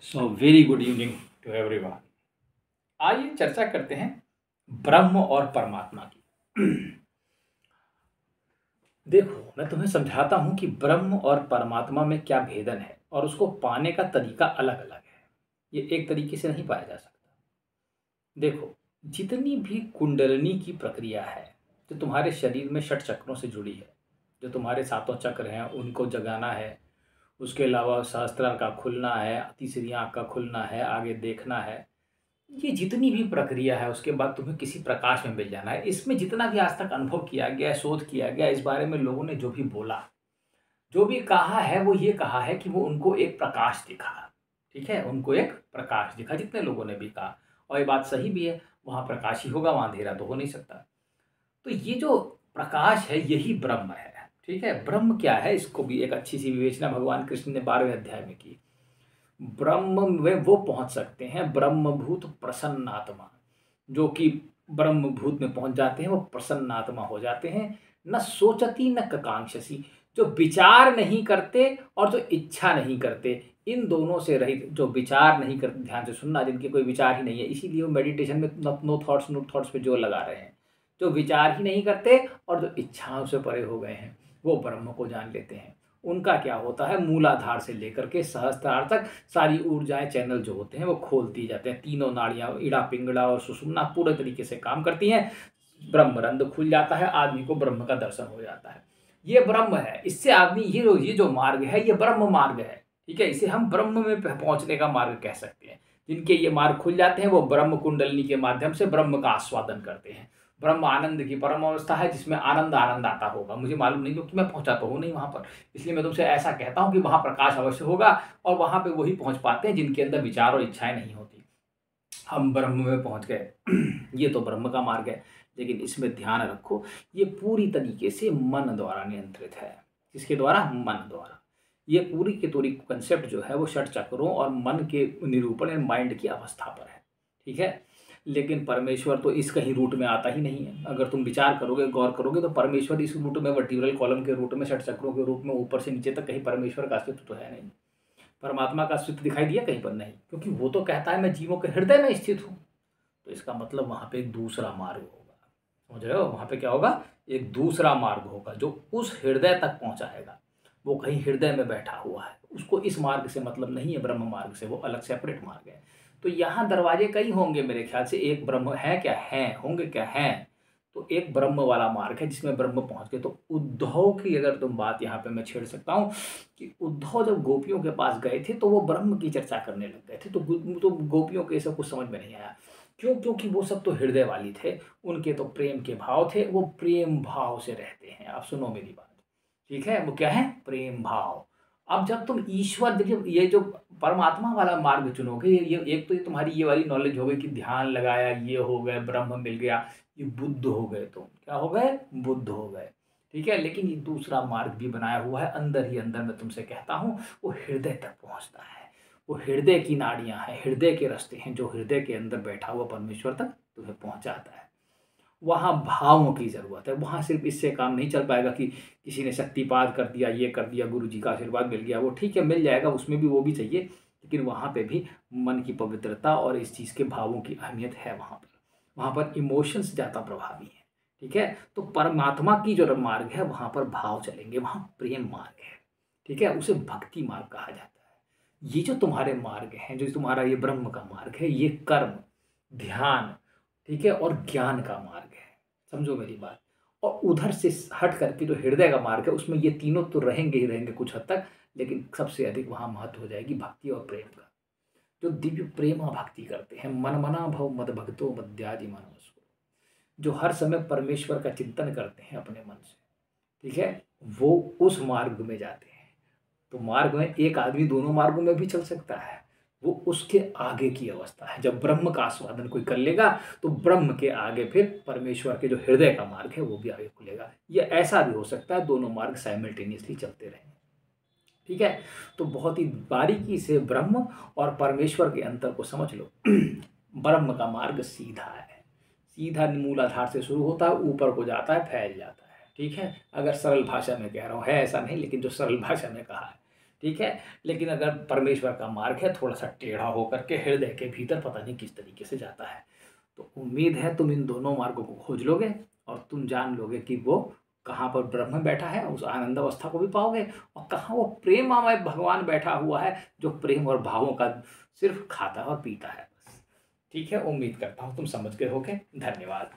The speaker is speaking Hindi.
So very good evening to everyone. आइए चर्चा करते हैं ब्रह्म और परमात्मा की। देखो, मैं तुम्हें समझाता हूं कि ब्रह्म और परमात्मा में क्या भेदन है और उसको पाने का तरीका अलग अलग है। ये एक तरीके से नहीं पाया जा सकता। देखो, जितनी भी कुंडलिनी की प्रक्रिया है जो तुम्हारे शरीर में षट चक्रों से जुड़ी है, जो तुम्हारे सातों चक्र हैं उनको जगाना है, उसके अलावा सहस्त्रार का खुलना है, तीसरी आँख का खुलना है, आगे देखना है, ये जितनी भी प्रक्रिया है उसके बाद तुम्हें किसी प्रकाश में मिल जाना है। इसमें जितना भी आज तक अनुभव किया गया है, शोध किया गया, इस बारे में लोगों ने जो भी बोला, जो भी कहा है, वो ये कहा है कि वो उनको एक प्रकाश दिखा। ठीक है, उनको एक प्रकाश दिखा, जितने लोगों ने भी कहा, और ये बात सही भी है। वहाँ प्रकाश ही होगा, वहाँ अंधेरा तो हो नहीं सकता। तो ये जो प्रकाश है यही ब्रह्म है। ठीक है, ब्रह्म क्या है, इसको भी एक अच्छी सी विवेचना भगवान कृष्ण ने 12वें अध्याय में की। ब्रह्म में वो पहुंच सकते हैं ब्रह्मभूत प्रसन्नात्मा, जो कि ब्रह्मभूत में पहुंच जाते हैं, वो प्रसन्नात्मा हो जाते हैं। न सोचती न कांक्षसी, जो विचार नहीं करते और जो इच्छा नहीं करते, इन दोनों से रहित, जो विचार नहीं करते, ध्यान से सुनना, जिनके कोई विचार ही नहीं है, इसीलिए वो मेडिटेशन में नो थॉट्स पे जोर लगा रहे हैं। जो विचार ही नहीं करते और जो इच्छाओं से परे हो गए हैं, वो ब्रह्म को जान लेते हैं। उनका क्या होता है, मूलाधार से लेकर के सहस्त्रार तक सारी ऊर्जाएं, चैनल जो होते हैं वो खोल दिए जाते हैं। तीनों नाड़ियां, इड़ा पिंगला और सुषुम्ना पूरे तरीके से काम करती हैं। ब्रह्मरंध्र खुल जाता है, आदमी को ब्रह्म का दर्शन हो जाता है। ये ब्रह्म है। इससे आदमी ये जो मार्ग है, ये ब्रह्म मार्ग है। ठीक है, इसे हम ब्रह्म में पहुंचने का मार्ग कह सकते हैं। जिनके ये मार्ग खुल जाते हैं वो ब्रह्म कुंडलिनी के माध्यम से ब्रह्म का आस्वादन करते हैं। ब्रह्म आनंद की परम अवस्था है, जिसमें आनंद आनंद आता होगा। मुझे मालूम नहीं, क्योंकि मैं पहुंचा तो हूँ नहीं वहां पर, इसलिए मैं तुमसे ऐसा कहता हूँ कि वहां प्रकाश अवश्य होगा, और वहां पे वही पहुंच पाते हैं जिनके अंदर विचार और इच्छाएं नहीं होती। हम ब्रह्म में पहुंच गए। ये तो ब्रह्म का मार्ग है, लेकिन इसमें ध्यान रखो, ये पूरी तरीके से मन द्वारा नियंत्रित है। किसके द्वारा? मन द्वारा। ये पूरी की पूरी कंसेप्ट जो है वो षट चक्रों और मन के निरूपण, माइंड की अवस्था पर है। ठीक है, लेकिन परमेश्वर तो इस कहीं रूट में आता ही नहीं है। अगर तुम विचार करोगे, गौर करोगे, तो परमेश्वर इस रूट में, वर्टिब्रल कॉलम के रूट में, षट चक्रों के रूप में ऊपर से नीचे तक कहीं परमेश्वर का अस्तित्व तो है नहीं। परमात्मा का अस्तित्व दिखाई दिया कहीं पर? नहीं, क्योंकि वो तो कहता है मैं जीवों के हृदय में स्थित हूँ। तो इसका मतलब वहां पे एक दूसरा मार्ग होगा। समझ रहे हो? वहां पे क्या होगा? एक दूसरा मार्ग होगा जो उस हृदय तक पहुंचाएगा। वो कहीं हृदय में बैठा हुआ है, उसको इस मार्ग से मतलब नहीं है, ब्रह्म मार्ग से, वो अलग सेपरेट मार्ग है। तो यहाँ दरवाजे कई होंगे मेरे ख्याल से। एक ब्रह्म है क्या? है। होंगे क्या? हैं। तो एक ब्रह्म वाला मार्ग है जिसमें ब्रह्म पहुंच गए। तो उद्धव की अगर तुम बात यहाँ पे मैं छेड़ सकता हूँ कि उद्धव जब गोपियों के पास गए थे तो वो ब्रह्म की चर्चा करने लग गए थे। तो गोपियों के सब कुछ समझ में नहीं आया। क्यों? क्योंकि वो सब तो हृदय वाली थे, उनके तो प्रेम के भाव थे, वो प्रेम भाव से रहते हैं। आप सुनो मेरी बात। ठीक है, वो क्या है? प्रेम भाव। अब जब तुम ईश्वर, देखिए, ये जो परमात्मा वाला मार्ग चुनोगे, ये एक तो ये तुम्हारी ये वाली नॉलेज हो गई कि ध्यान लगाया, ये हो गए, ब्रह्म मिल गया, ये बुद्ध हो गए। तुम क्या हो गए? बुद्ध हो गए। ठीक है, लेकिन ये दूसरा मार्ग भी बनाया हुआ है अंदर ही अंदर। मैं तुमसे कहता हूँ वो हृदय तक पहुँचता है। वो हृदय की नाड़ियाँ हैं, हृदय के रास्ते हैं, जो हृदय के अंदर बैठा हुआ परमेश्वर तक तुम्हें पहुँचाता है। वहाँ भावों की ज़रूरत है। वहाँ सिर्फ इससे काम नहीं चल पाएगा कि किसी ने शक्तिपात कर दिया, ये कर दिया, गुरु जी का आशीर्वाद मिल गया। वो ठीक है, मिल जाएगा, उसमें भी वो भी चाहिए, लेकिन वहाँ पे भी मन की पवित्रता और इस चीज़ के भावों की अहमियत है। वहाँ पर इमोशंस ज़्यादा प्रभावी हैं। ठीक है, तो परमात्मा की जो मार्ग है वहाँ पर भाव चलेंगे, वहाँ प्रेम मार्ग है। ठीक है, उसे भक्ति मार्ग कहा जाता है। ये जो तुम्हारे मार्ग हैं, जो तुम्हारा ये ब्रह्म का मार्ग है, ये कर्म, ध्यान, ठीक है, और ज्ञान का मार्ग है। समझो मेरी बात। और उधर से हट करके जो हृदय का मार्ग है, उसमें ये तीनों तो रहेंगे ही रहेंगे कुछ हद तक, लेकिन सबसे अधिक वहाँ महत्व हो जाएगी भक्ति और प्रेम का। जो दिव्य प्रेम और भक्ति करते हैं, मन मना भव मद भक्तो मद्यादि मानवस्व, जो हर समय परमेश्वर का चिंतन करते हैं अपने मन से, ठीक है, वो उस मार्ग में जाते हैं। तो मार्ग में एक आदमी दोनों मार्गों में भी चल सकता है, वो उसके आगे की अवस्था है। जब ब्रह्म का आस्वादन कोई कर लेगा तो ब्रह्म के आगे फिर परमेश्वर के जो हृदय का मार्ग है वो भी आगे खुलेगा। ये ऐसा भी हो सकता है दोनों मार्ग साइमल्टेनियसली चलते रहें। ठीक है, तो बहुत ही बारीकी से ब्रह्म और परमेश्वर के अंतर को समझ लो। ब्रह्म का मार्ग सीधा है, सीधा मूलाधार से शुरू होता है, ऊपर को जाता है, फैल जाता है। ठीक है, अगर सरल भाषा में कह रहा हूँ, है ऐसा नहीं, लेकिन जो सरल भाषा में कहा है, ठीक है। लेकिन अगर परमेश्वर का मार्ग है थोड़ा सा टेढ़ा होकर के हृदय के भीतर पता नहीं किस तरीके से जाता है। तो उम्मीद है तुम इन दोनों मार्गों को खोज लोगे और तुम जान लोगे कि वो कहाँ पर ब्रह्म बैठा है, उस आनंद अवस्था को भी पाओगे, और कहाँ वो प्रेममय भगवान बैठा हुआ है जो प्रेम और भावों का सिर्फ खाता और पीता है बस। ठीक है, उम्मीद करता हूँ तुम समझ गए होगे। धन्यवाद।